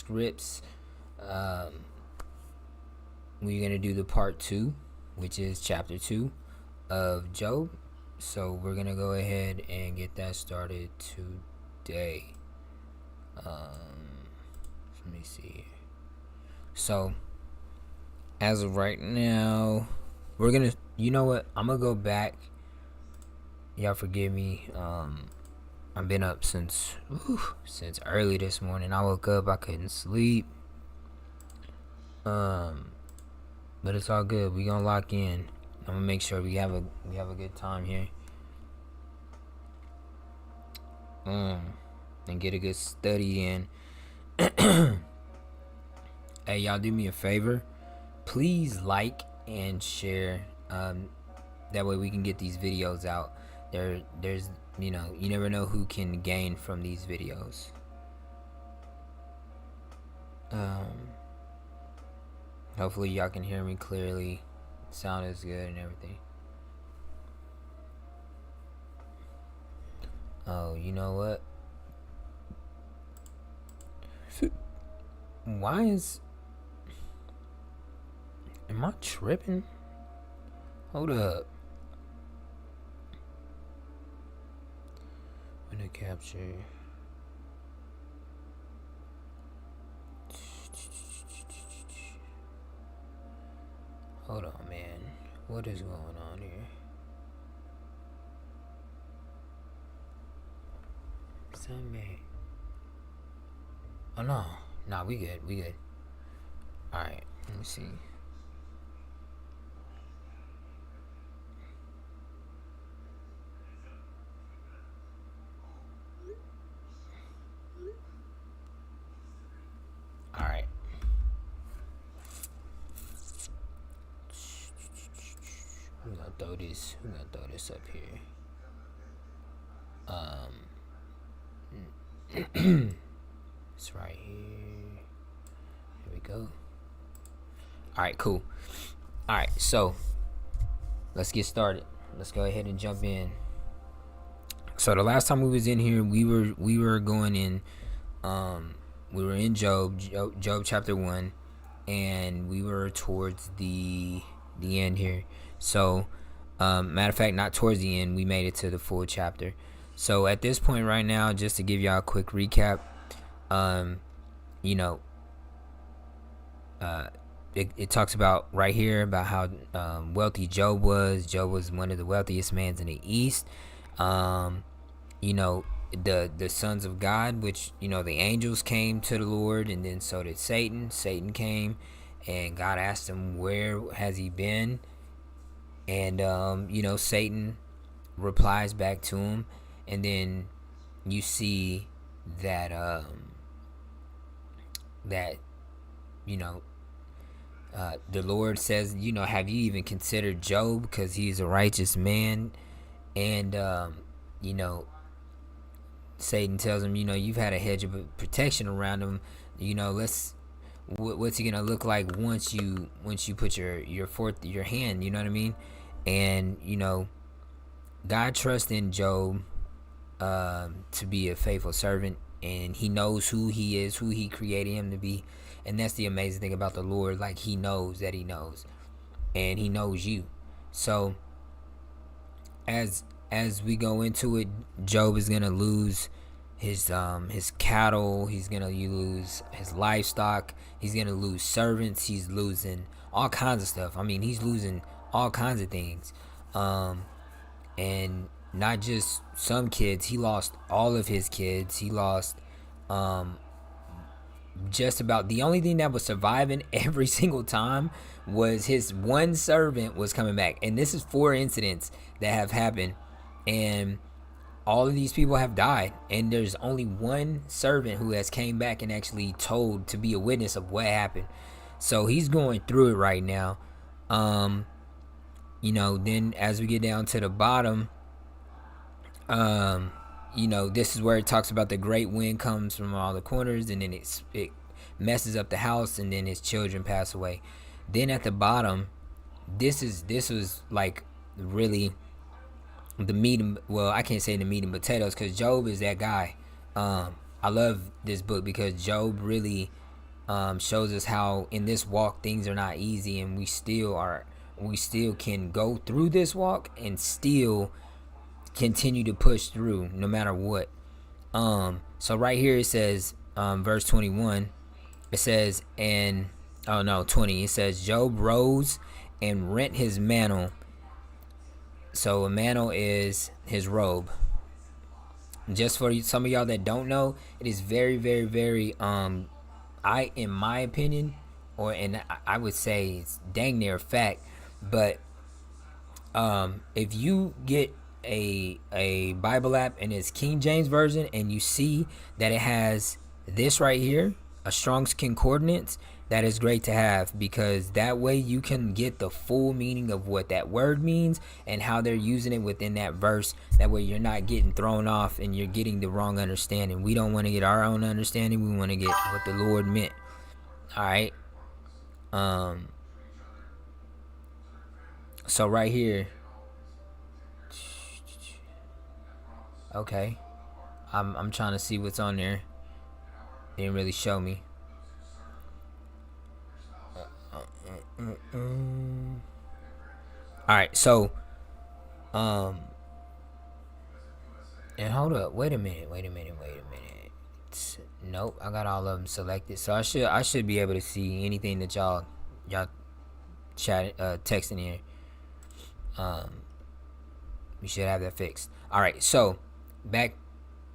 scripts, we're gonna do the part 2, which is chapter 2 of Job. So we're gonna go ahead and get that started today. Let me see. So as of right now, we're gonna, you know what, I'm gonna go back. Y'all forgive me. I've been up since early this morning. I woke up, I couldn't sleep. But it's all good. We gonna lock in. I'm gonna make sure we have a good time here. And get a good study in. Hey, y'all, do me a favor. Please like and share. That way we can get these videos out. There's you never know who can gain from these videos. Hopefully y'all can hear me clearly. Sound is good and everything. Oh, you know what? Why am I tripping? Hold up. I'm gonna capture. Hold on, man. What is going on here? Sunday. Oh no. Nah, we good. Alright, let me see. Alright. We're gonna throw this up here. It's right here. Here we go. Alright, cool. Alright, so let's get started. Let's go ahead and jump in. So the last time we was in here, we were going in we were in Job chapter 1, and we were towards the end here. So matter of fact, not towards the end, we made it to the full chapter. So at this point right now, just to give y'all a quick recap, it talks about right here about how wealthy Job was. Job was one of the wealthiest men in the East. The sons of God, which, the angels came to the Lord, and then so did Satan. Satan came, and God asked him, where has he been? And, Satan replies back to him. And then you see that, the Lord says, have you even considered Job? Because he's a righteous man. And, Satan tells him, you've had a hedge of protection around him. What's he gonna look like once you put your hand? You know what I mean? And God trusts in Job to be a faithful servant, and he knows who he is, who he created him to be. And that's the amazing thing about the Lord. Like, he knows that he knows, and he knows you. So as we go into it, Job is gonna lose his cattle. He's gonna lose his livestock. He's gonna lose servants. He's losing all kinds of stuff. I mean, he's losing all kinds of things, and not just some kids. He lost all of his kids. He lost just about the only thing that was surviving every single time was his one servant was coming back. And this is 4 incidents that have happened, and all of these people have died, and there's only one servant who has came back and actually told to be a witness of what happened. So he's going through it right now. Then as we get down to the bottom, this is where it talks about the great wind comes from all the corners, and then it messes up the house, and then his children pass away. Then at the bottom, this was like really the meat and, well, I can't say the meat and potatoes, because Job is that guy. I love this book because Job really shows us how in this walk things are not easy, and we still can go through this walk and still continue to push through no matter what. So right here it says, verse 21, it says, and oh no, 20, it says, Job rose and rent his mantle. So a mantle is his robe. Just for some of y'all that don't know, it is very, very, very, in my opinion, and I would say it's dang near fact, but if you get a Bible app and it's King James version, and you see that it has this right here, a Strong's Concordance, that is great to have, because that way you can get the full meaning of what that word means and how they're using it within that verse. That way you're not getting thrown off and you're getting the wrong understanding. We don't want to get our own understanding. We want to get what the Lord meant. All right. So right here. Okay. I'm trying to see what's on there. Didn't really show me. Alright, so and hold up, wait a minute. Nope, I got all of them selected. So I should be able to see anything that y'all chat texting here. We should have that fixed. Alright, so back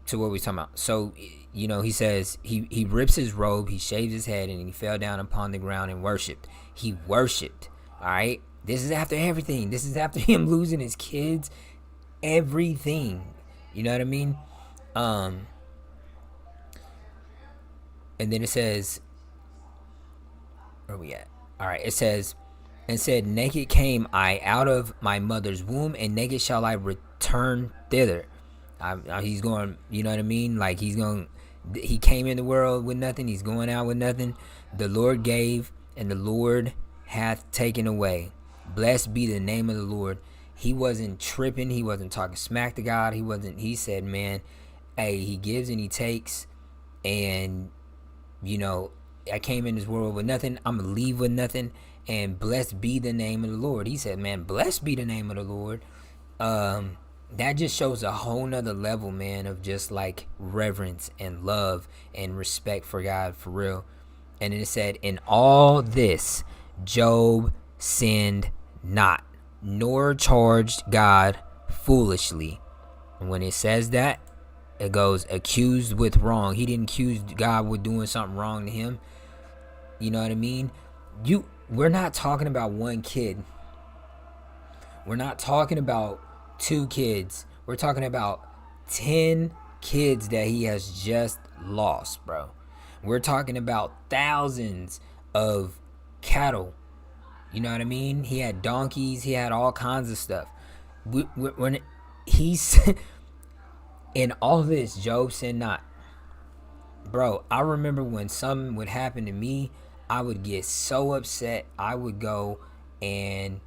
to what we talking about. So, he says he rips his robe, he shaves his head, and he fell down upon the ground and worshipped. He worshipped. All right. This is after everything. This is after him losing his kids, everything. You know what I mean? And then it says, where we at? All right. It says, and said, naked came I out of my mother's womb, and naked shall I return thither. He's going, you know what I mean? Like he came in the world with nothing. He's going out with nothing. The Lord gave, and the Lord hath taken away. Blessed be the name of the Lord. He wasn't tripping. He wasn't talking smack to God. He said, man, hey, he gives and he takes. And, I came in this world with nothing. I'm going to leave with nothing. And blessed be the name of the Lord. He said, man, blessed be the name of the Lord. That just shows a whole nother level, man, of just like reverence and love and respect for God, for real. And then it said, in all this, Job sinned not, nor charged God foolishly. And when it says that, it goes accused with wrong. He didn't accuse God with doing something wrong to him. You know what I mean? We're not talking about one kid. We're not talking about 2 kids. We're talking about 10 kids that he has just lost, bro. We're talking about thousands of cattle. You know what I mean? He had donkeys. He had all kinds of stuff. When he's in all this, Job sinned not. Bro, I remember when something would happen to me, I would get so upset. I would go and,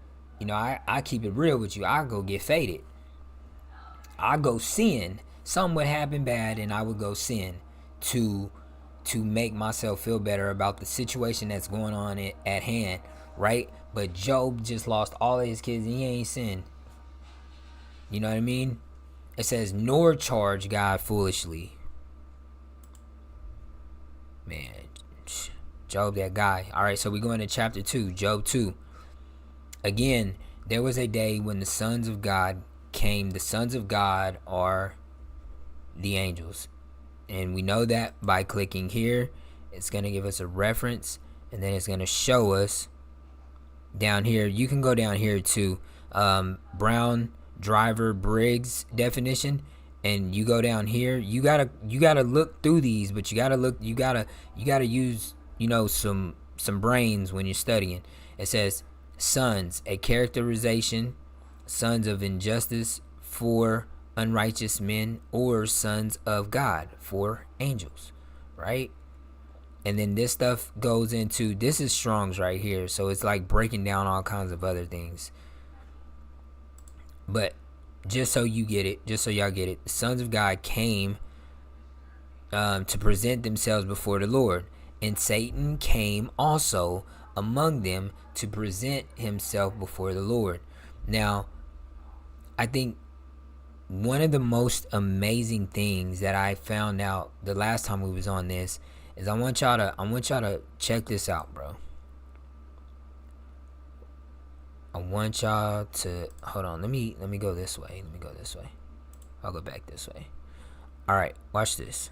I keep it real with you. I go get faded. I go sin. Something would happen bad, and I would go sin to make myself feel better about the situation that's going on at hand, right? But Job just lost all of his kids, and he ain't sinned. You know what I mean? It says, nor charge God foolishly. Man, Job, that guy. All right, so we go into chapter 2, Job 2. Again, there was a day when the sons of God came. The sons of God are the angels. And we know that by clicking here. It's going to give us a reference. And then it's going to show us down here. You can go down here to Brown Driver Briggs definition. And you go down here. You gotta look through these, but you gotta use some brains when you're studying. It says sons, a characterization, sons of injustice for unrighteous men, or sons of God for angels, right? And then this stuff goes into, this is Strong's right here, so it's like breaking down all kinds of other things. But just so you get it, just so y'all get it, the sons of God came to present themselves before the Lord. And Satan came also among them to present himself before the Lord. Now, I think one of the most amazing things that I found out the last time we was on this is I want y'all to check this out, bro. I want y'all to hold on. Let me go this way. I'll go back this way. All right, watch this.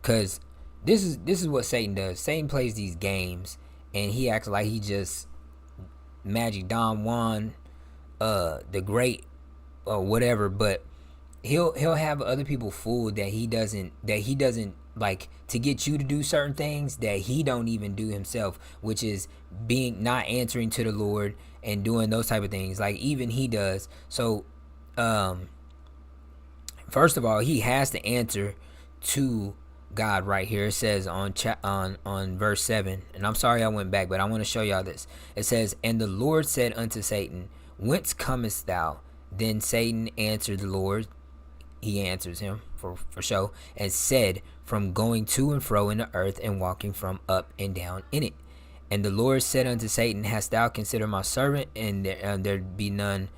Cause this is what Satan does. Satan plays these games and he acts like he just Magic Don Juan, the Great, or whatever. But he'll have other people fooled that he doesn't like, to get you to do certain things that he don't even do himself, which is being not answering to the Lord and doing those type of things. Like even he does. So, first of all, he has to answer to God right here. It says on verse 7, and I'm sorry I went back, but I want to show y'all this. It says, and the Lord said unto Satan, whence comest thou? Then Satan answered the Lord. He answers him for show, and said, from going to and fro in the earth, and walking from up and down in it. And the Lord said unto Satan, hast thou considered my servant, and there be none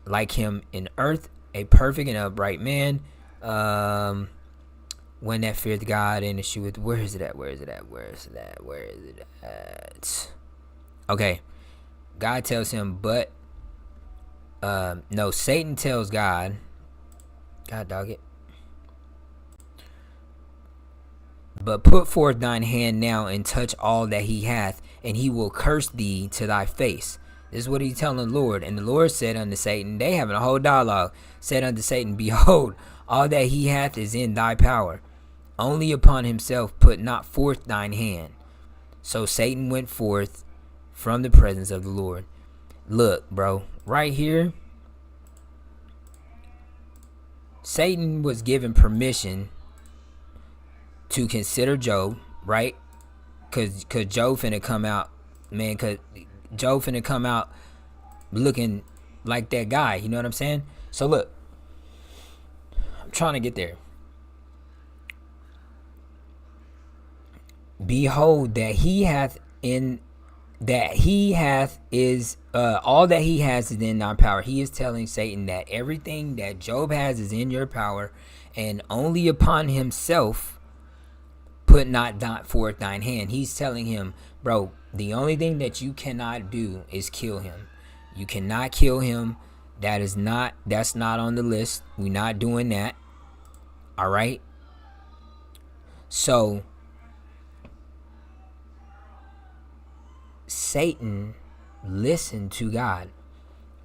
like him in earth, a perfect and upright man, one that feared God and escheweth. Where is it at? Okay. God tells him, but no, Satan tells God dog it. But put forth thine hand now and touch all that he hath, and he will curse thee to thy face. This is what he's telling the Lord. And the Lord said unto Satan, they having a whole dialogue, said unto Satan, behold, all that he hath is in thy power. Only upon himself put not forth thine hand. So Satan went forth from the presence of the Lord. Look, bro, right here, Satan was given permission to consider Job, right? Cause Job finna come out, man. Cause Job finna come out looking like that guy. You know what I'm saying? So look, I'm trying to get there. Behold, that he hath is all that he has is in thy power. He is telling Satan that everything that Job has is in your power, and only upon himself put not forth thine hand. He's telling him, bro, the only thing that you cannot do is kill him. You cannot kill him. That's not on the list. We're not doing that. All right. So Satan listened to God.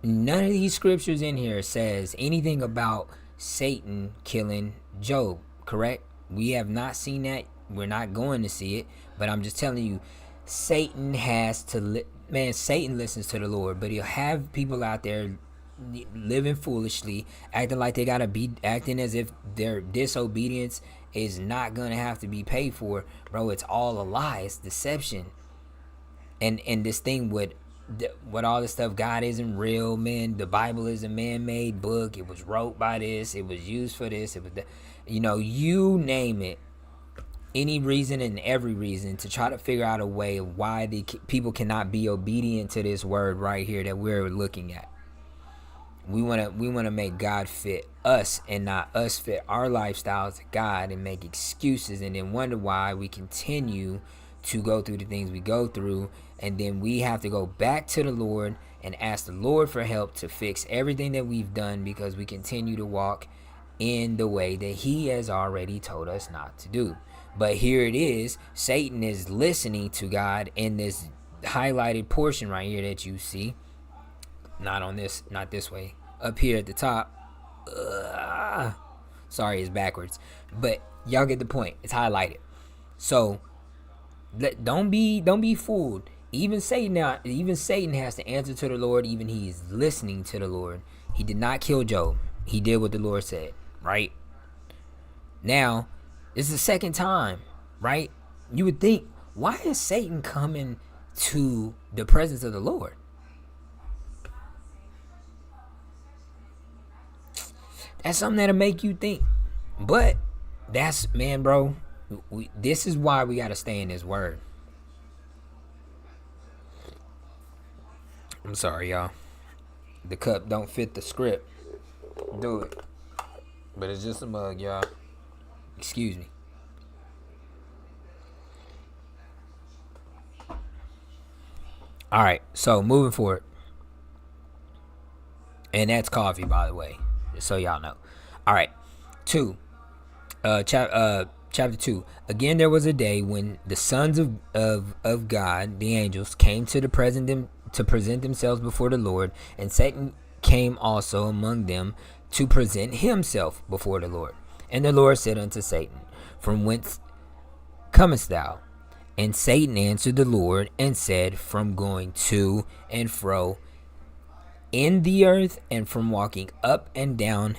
None of these scriptures in here says anything about Satan killing Job, correct? We have not seen that. We're not going to see it, but I'm just telling you, Satan has to Satan listens to the Lord, but he'll have people out there living foolishly, acting like they gotta be acting as if their disobedience is not gonna have to be paid for. Bro, it's all a lie. It's deception. And this thing with all this stuff, God isn't real, man. The Bible is a man-made book. It was wrote by this. It was used for this. It was you name it. Any reason and every reason to try to figure out a way of why the people cannot be obedient to this word right here that we're looking at. We want to make God fit us and not us fit our lifestyles to God, and make excuses and then wonder why we continue to go through the things we go through, and then we have to go back to the Lord and ask the Lord for help to fix everything that we've done, because we continue to walk in the way that he has already told us not to do. But here it is, Satan is listening to God in this highlighted portion right here that you see. Not this way. Up here at the top. Sorry, it's backwards. But y'all get the point. It's highlighted. So don't be fooled. Even Satan has to answer to the Lord. Even he is listening to the Lord. He did not kill Job. He did what the Lord said, right? Now, this is the second time, right? You would think, why is Satan coming to the presence of the Lord? That's something that'll make you think. But that's, man, bro, This is why we got to stay in His Word. I'm sorry, y'all. The cup don't fit the script. Do it. But it's just a mug, y'all. Excuse me. All right, so moving forward. And that's coffee, by the way, just so y'all know. All right, 2. Chapter 2. Again, there was a day when the sons of God, the angels, came to present themselves before the Lord, and Satan came also among them to present himself before the Lord. And the Lord said unto Satan, From whence comest thou? And Satan answered the Lord and said, From going to and fro in the earth, and from walking up and down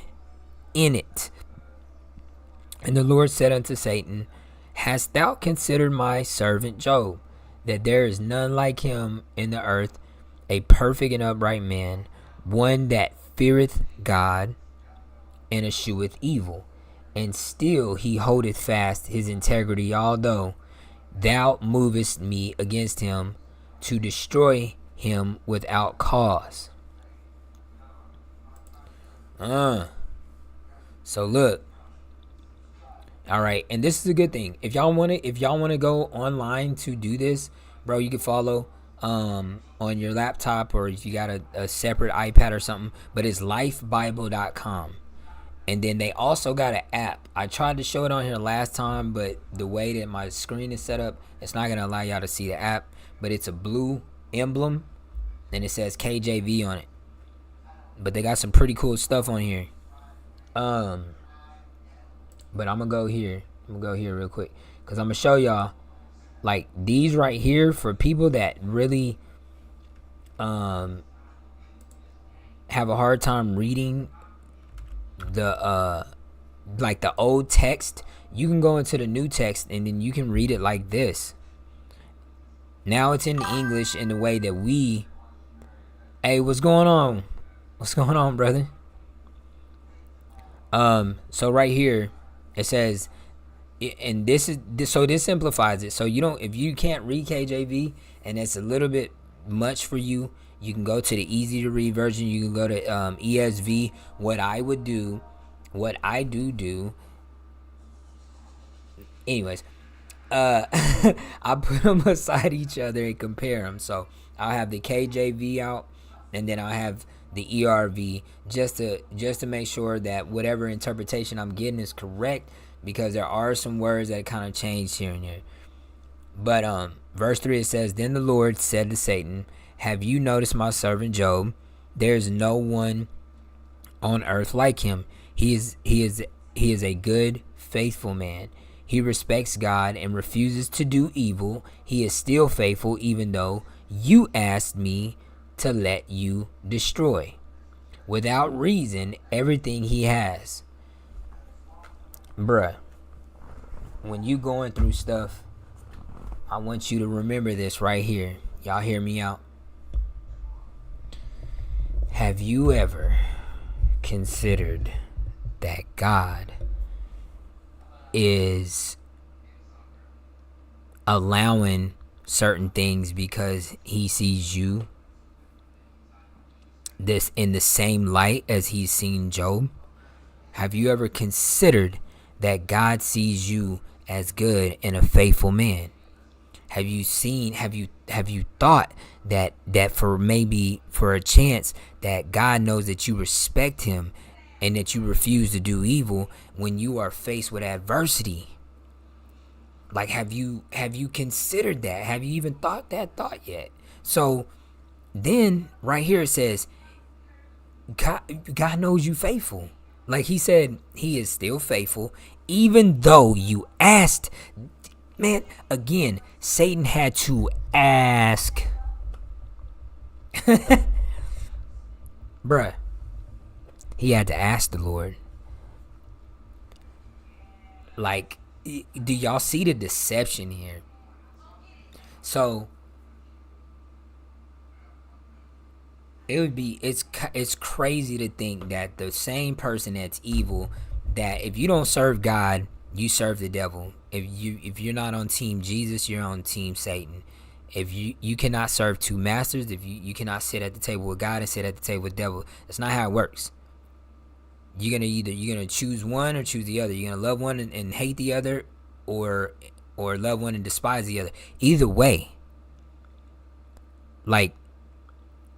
in it. And the Lord said unto Satan, Hast thou considered my servant Job, that there is none like him in the earth, a perfect and upright man, one that feareth God and escheweth evil, and still he holdeth fast his integrity, although thou movest me against him to destroy him without cause. So look. All right, and this is a good thing. If y'all want to go online to do this, bro, you can follow on your laptop, or if you got a separate iPad or something, but it's lifebible.com. And then they also got an app. I tried to show it on here last time, but the way that my screen is set up, it's not going to allow y'all to see the app, but it's a blue emblem and it says KJV on it. But they got some pretty cool stuff on here. But I'm gonna go here. Real quick, because I'm gonna show y'all like these right here for people that really have a hard time reading the like the old text. You can go into the new text and then you can read it like this. Now it's in English in the way that we. Hey, what's going on? What's going on, brother? So right here it says, and this simplifies it. So if you can't read KJV and it's a little bit much for you, you can go to the easy to read version. You can go to ESV. What I do. Anyways, I put them beside each other and compare them. So I'll have the KJV out, and then I'll have the ERV just to make sure that whatever interpretation I'm getting is correct, because there are some words that kind of changed here and there. But verse 3, it says, Then the Lord said to Satan, Have you noticed my servant Job? There is no one on earth like him. He is a good, faithful man. He respects God and refuses to do evil. He is still faithful, even though you asked me to let you destroy without reason everything he has. Bruh, when you going through stuff, I want you to remember this right here. Y'all hear me out? Have you ever considered that God is allowing certain things because he sees you this in the same light as he's seen Job? Have you ever considered that God sees you as good and a faithful man? Have you thought that for a chance that God knows that you respect him and that you refuse to do evil when you are faced with adversity? Like, have you considered that? Have you even thought that thought yet? So then right here it says God knows you faithful. Like he said, he is still faithful, even though you asked. Man, again, Satan had to ask. Bruh, he had to ask the Lord. Like, do y'all see the deception here? So it's crazy to think that the same person that's evil, that if you don't serve God, you serve the devil. If you're not on team Jesus, you're on team Satan. If you cannot serve two masters, if you cannot sit at the table with God and sit at the table with the devil. That's not how it works. You're gonna choose one or choose the other. You're gonna love one and hate the other, or love one and despise the other. Either way, like,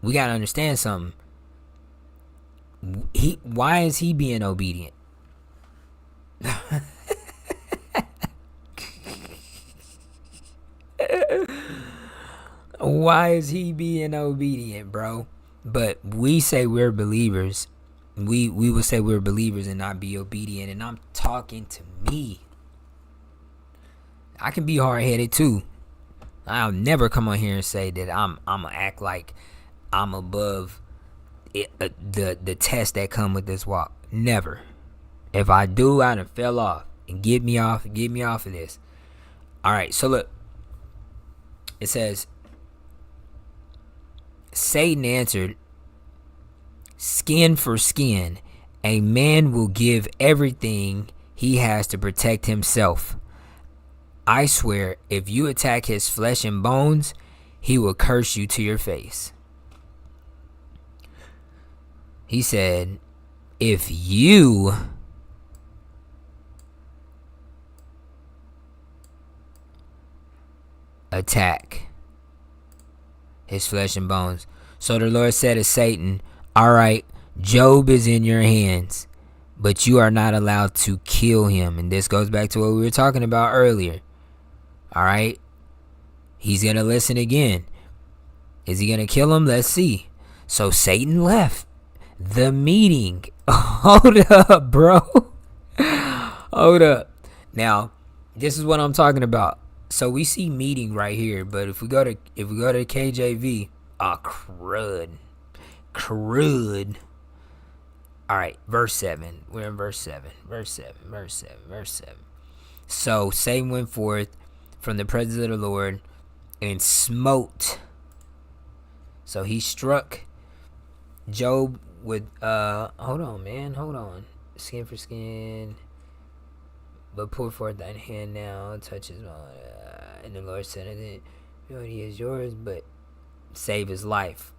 we gotta understand something. Why is he being obedient? Why is he being obedient, bro? But we say we're believers. We will say we're believers and not be obedient. And I'm talking to me. I can be hard-headed too. I'll never come on here and say that I'm gonna act like I'm above it, the test that come with this walk. Never. If I do, I done fell off. And get me off of this. All right, so look. It says, Satan answered, skin for skin. A man will give everything he has to protect himself. I swear, if you attack his flesh and bones, he will curse you to your face. He said, if you attack his flesh and bones. So the Lord said to Satan, all right, Job is in your hands, but you are not allowed to kill him. And this goes back to what we were talking about earlier. All right. He's going to listen again. Is he going to kill him? Let's see. So Satan left the meeting. Hold up, bro. Hold up. Now, this is what I'm talking about. So we see meeting right here, but if we go to KJV, crud. All right, verse 7. We're in verse 7. Verse 7. So Satan went forth from the presence of the Lord and smote. So he struck Job with hold on. Skin for skin. But put forth thine hand now, touch his and the Lord said unto him, he is yours, but save his life.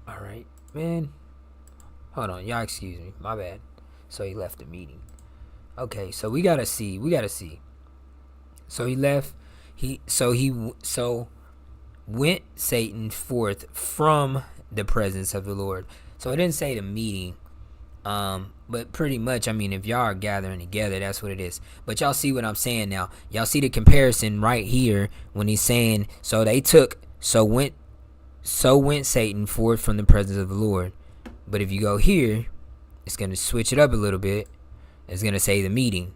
All right, man. Hold on, y'all excuse me, my bad. So he left the meeting. Okay, so we gotta see. So he left. So went Satan forth from the presence of the Lord. So it didn't say the meeting. But pretty much, I mean, if y'all are gathering together, that's what it is. But y'all see what I'm saying now. Y'all see the comparison right here when he's saying, so went Satan forth from the presence of the Lord. But if you go here, it's going to switch it up a little bit. It's going to say the meeting.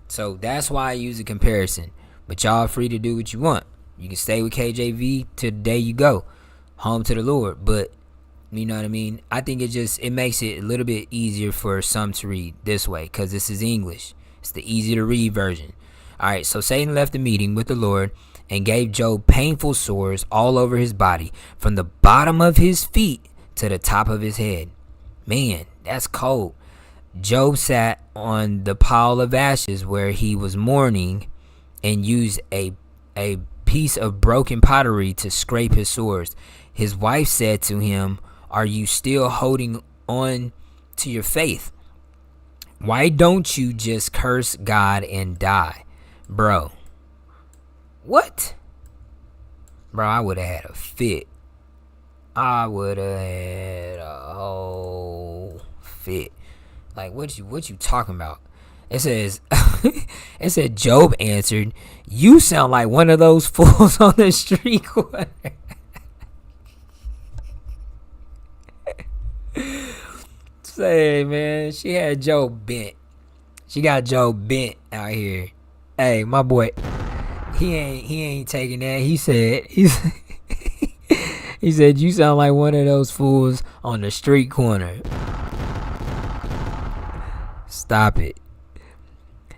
So that's why I use a comparison. But y'all are free to do what you want. You can stay with KJV till the day you go home to the Lord. But you know what I mean? I think it makes it a little bit easier for some to read this way because this is English. It's the easy to read version. All right, so Satan left the meeting with the Lord and gave Job painful sores all over his body, from the bottom of his feet to the top of his head. Man, that's cold. Job sat on the pile of ashes where he was mourning and used a piece of broken pottery to scrape his sores. His wife said to him, are you still holding on to your faith? Why don't you just curse God and die? Bro. What? Bro, I would have had a fit. I would have had a whole fit. Like, what you talking about? It says, it said Job answered, you sound like one of those fools on the street corner. Say, man, she had Job bent. She got Job bent out here. Hey, my boy, he ain't taking that. He said you sound like one of those fools on the street corner. Stop it.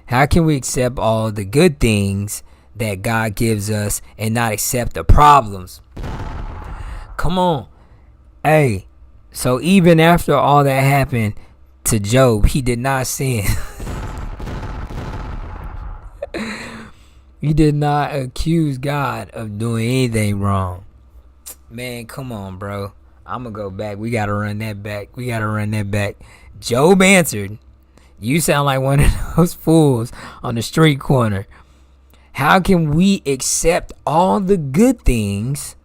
How can we accept all the good things that God gives us and not accept the problems? Come on. Hey. So even after all that happened, to Job, he did not sin. He did not accuse God of doing anything wrong. Man, come on, bro. I'm going to go back. We got to run that back. Job answered, "You sound like one of those fools on the street corner. How can we accept all the good things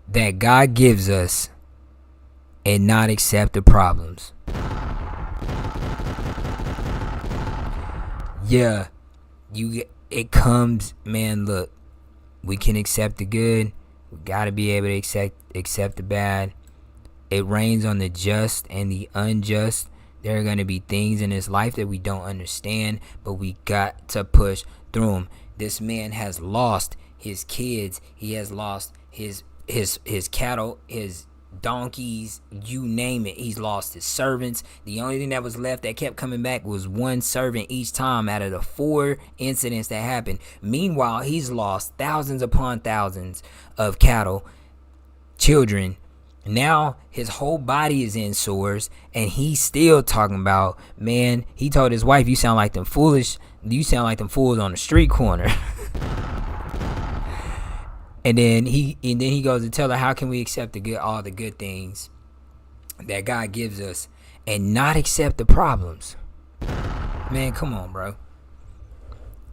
that God gives us and not accept the problems?" Yeah, it comes, man, look, we can accept the good. We got to be able to accept the bad. It rains on the just and the unjust. There are going to be things in his life that we don't understand, but we got to push through them. This man has lost his kids. He has lost his cattle, his donkeys, you name it. He's lost his servants. The only thing that was left that kept coming back was one servant each time out of the 4 incidents that happened. Meanwhile, he's lost thousands upon thousands of cattle, children. Now his whole body is in sores, and he's still talking about, man, he told his wife, you sound like them fools on the street corner. And then he goes to tell her, how can we accept all the good things that God gives us and not accept the problems? Man, come on, bro.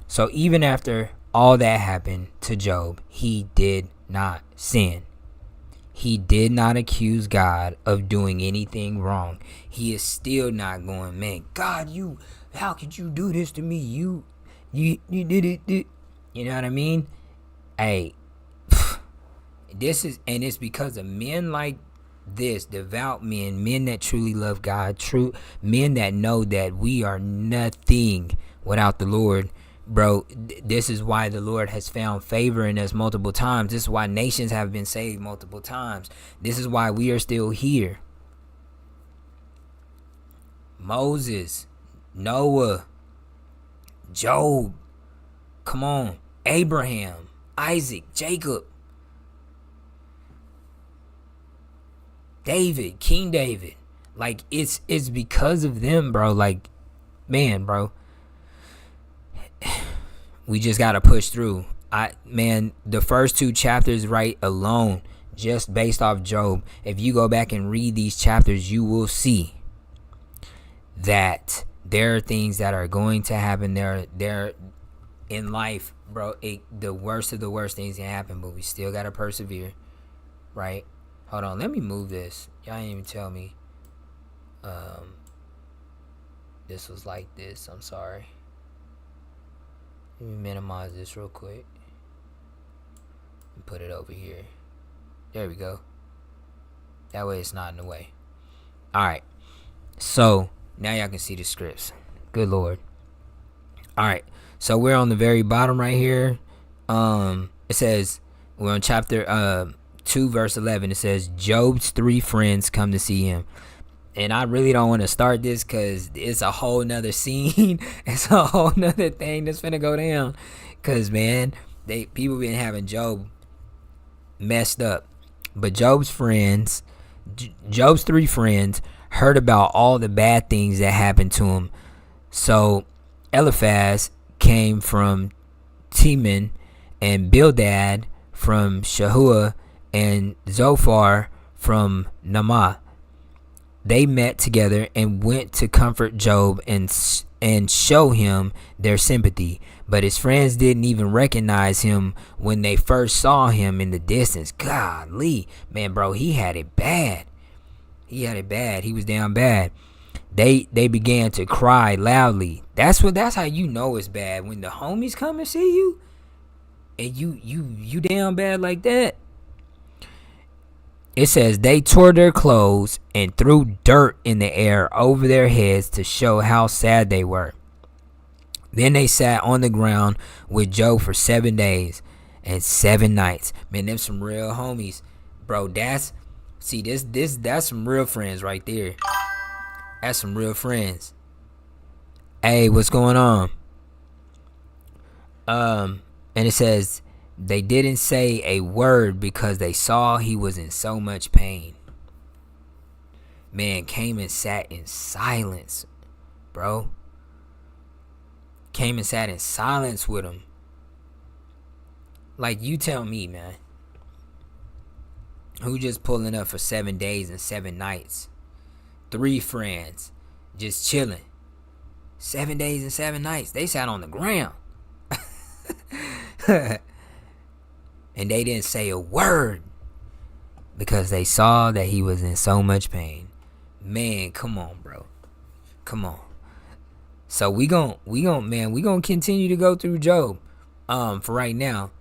So even after all that happened to Job, he did not sin. He did not accuse God of doing anything wrong. He is still not going, man, God, how could you do this to me? You did it. You know what I mean? Hey, it's because of men like this, devout men that truly love God, true men that know that we are nothing without the Lord. Bro, this is why the Lord has found favor in us multiple times. This is why nations have been saved multiple times. This is why we are still here. Moses, Noah, Job, come on, Abraham, Isaac, Jacob, David, King David. Like, it's because of them, bro. Like, man, bro, we just gotta push through. The first 2 chapters right alone, just based off Job, if you go back and read these chapters, you will see that there are things that are going to happen there in life, bro. The worst of the worst things can happen, but we still gotta persevere, right? Hold on, let me move this. Y'all didn't even tell me this was like this. I'm sorry. Let me minimize this real quick and put it over here. There we go. That way it's not in the way. Alright, so now y'all can see the scripts. Good Lord. Alright, so we're on the very bottom right here. It says, we're on chapter 2 verse 11. It says, Job's 3 friends come to see him. And I really don't want to start this because it's a whole nother scene. It's a whole nother thing that's finna go down. Because, man, people been having Job messed up. But Job's 3 friends heard about all the bad things that happened to him. So Eliphaz came from Teman, and Bildad from Shahuah, and Zophar from Naamah. They met together and went to comfort Job and show him their sympathy. But his friends didn't even recognize him when they first saw him in the distance. Golly, man, bro, he had it bad. He was down bad. They began to cry loudly. That's how you know it's bad, when the homies come and see you and you down bad like that. It says they tore their clothes and threw dirt in the air over their heads to show how sad they were. Then they sat on the ground with Job for 7 days and 7 nights. Man, them some real homies, bro. That's some real friends right there. That's some real friends. Hey, what's going on? And it says they didn't say a word because they saw he was in so much pain. man, came and sat in silence, bro. Came and sat in silence with him. Like, you tell me, man. Who just pulling up for 7 days and 7 nights? 3 friends just chilling. 7 days and 7 nights. They sat on the ground. And they didn't say a word because they saw that he was in so much pain. Man, come on, bro. Come on. So we gon' continue to go through Job for right now.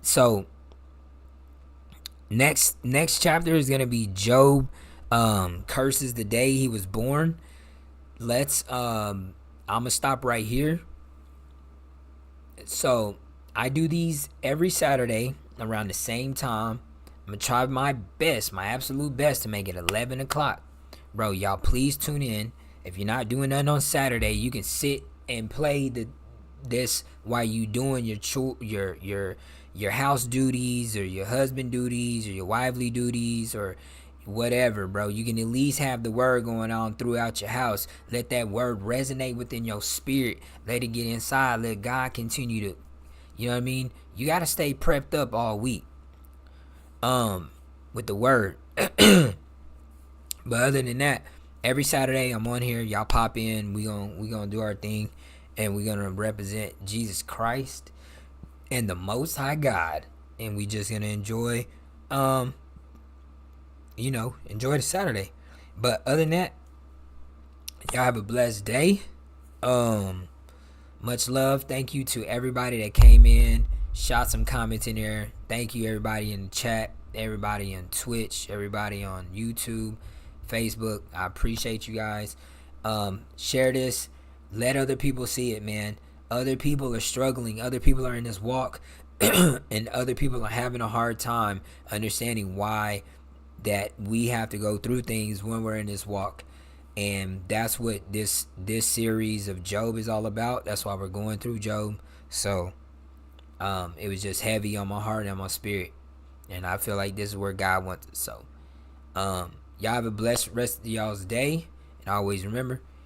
So next chapter is going to be Job curses the day he was born. Let's I'm going to stop right here. So I do these every Saturday around the same time. I'm going to try my best, my absolute best to make it 11 o'clock. Bro, y'all please tune in. If you're not doing nothing on Saturday, you can sit and play this while you doing your house duties or your husband duties or your wifely duties or whatever, bro. You can at least have the word going on throughout your house. Let that word resonate within your spirit. Let it get inside. Let God continue to, you know what I mean? You got to stay prepped up all week with the word. But other than that, every Saturday I'm on here. Y'all pop in. We gonna do our thing, and we're gonna represent Jesus Christ and the Most High God, and we just gonna enjoy enjoy the Saturday. But other than that, y'all have a blessed day. Much love. Thank you to everybody that came in, shot some comments in there. Thank you everybody in the chat, everybody on Twitch, everybody on YouTube, Facebook. I appreciate you guys. Share this. Let other people see it, man. Other people are struggling. Other people are in this walk and other people are having a hard time understanding why that we have to go through things when we're in this walk. And that's what this series of Job is all about. That's why we're going through Job. So it was just heavy on my heart and my spirit, and I feel like this is where God wants us. So y'all have a blessed rest of y'all's day, and always remember,